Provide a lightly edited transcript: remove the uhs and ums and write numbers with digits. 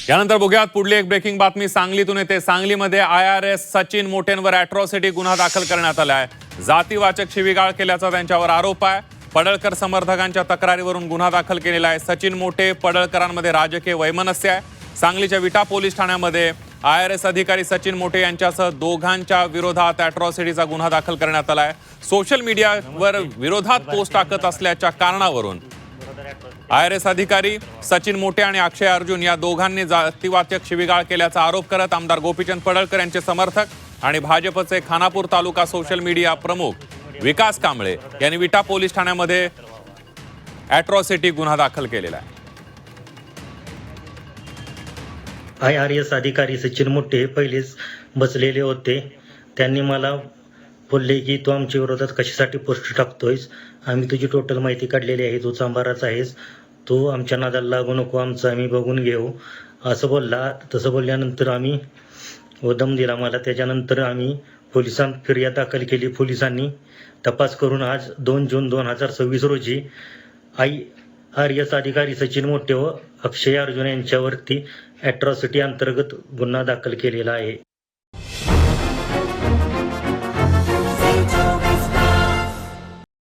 यानंतर बघूयात पुढली एक ब्रेकिंग बातमी सांगलीतून येते। सांगलीमध्ये IRS सचिन मोटेंवर अॅट्रॉसिटी गुन्हा दाखल करण्यात आला आहे। जातीवाचक शिवीगाळ केल्याचा त्यांच्यावर आरोप आहे। पडळकर समर्थकांच्या तक्रारीवरून गुन्हा दाखल केलेला आहे। सचिन मोटे पडळकरांमध्ये राजकीय वैमनस्य आहे। सांगलीच्या विटा पोलीस ठाण्यामध्ये IRS अधिकारी सचिन मोटे यांच्यासह दोघांच्या विरोधात अॅट्रॉसिटीचा गुन्हा दाखल करण्यात आला आहे। सोशल मीडियावर विरोधात पोस्ट टाकत असल्याच्या कारणावरून IRS अधिकारी सचिन मोटे आणि अक्षय अर्जुन या दोघांनी जातीवाचक शिवीगाळ केल्याचा आरोप करत आमदार गोपीचंद पडळकर यांचे समर्थक आणि भाजपचे खानापूर तालुका सोशल मीडिया प्रमुख विकास कांबळे यांनी विटा पोलीस ठाण्यामध्ये अॅट्रॉसिटी गुन्हा दाखल केलेला आहे। IRS अधिकारी सचिन मोटे पहिलेच बसलेले होते। त्यांनी मला बोलले की तू आमच्या विरोधात कशासाठी पोस्ट टाकतोयस, आम्ही तुझी टोटल माहिती काढलेली आहे, तू चांभाराच आहेस, तू आमच्या नादाला लागू नको, आमचं आम्ही बघून घेऊ असं बोलला। तसं बोलल्यानंतर आम्ही दम दिला मला। त्याच्यानंतर आम्ही पोलिसांत फिर्याद दाखल केली। पोलिसांनी तपास करून आज 2 जून 2026 रोजी IRS अधिकारी सचिन मोटे व अक्षय अर्जुन यांच्यावरती अॅट्रॉसिटी अंतर्गत गुन्हा दाखल केलेला आहे।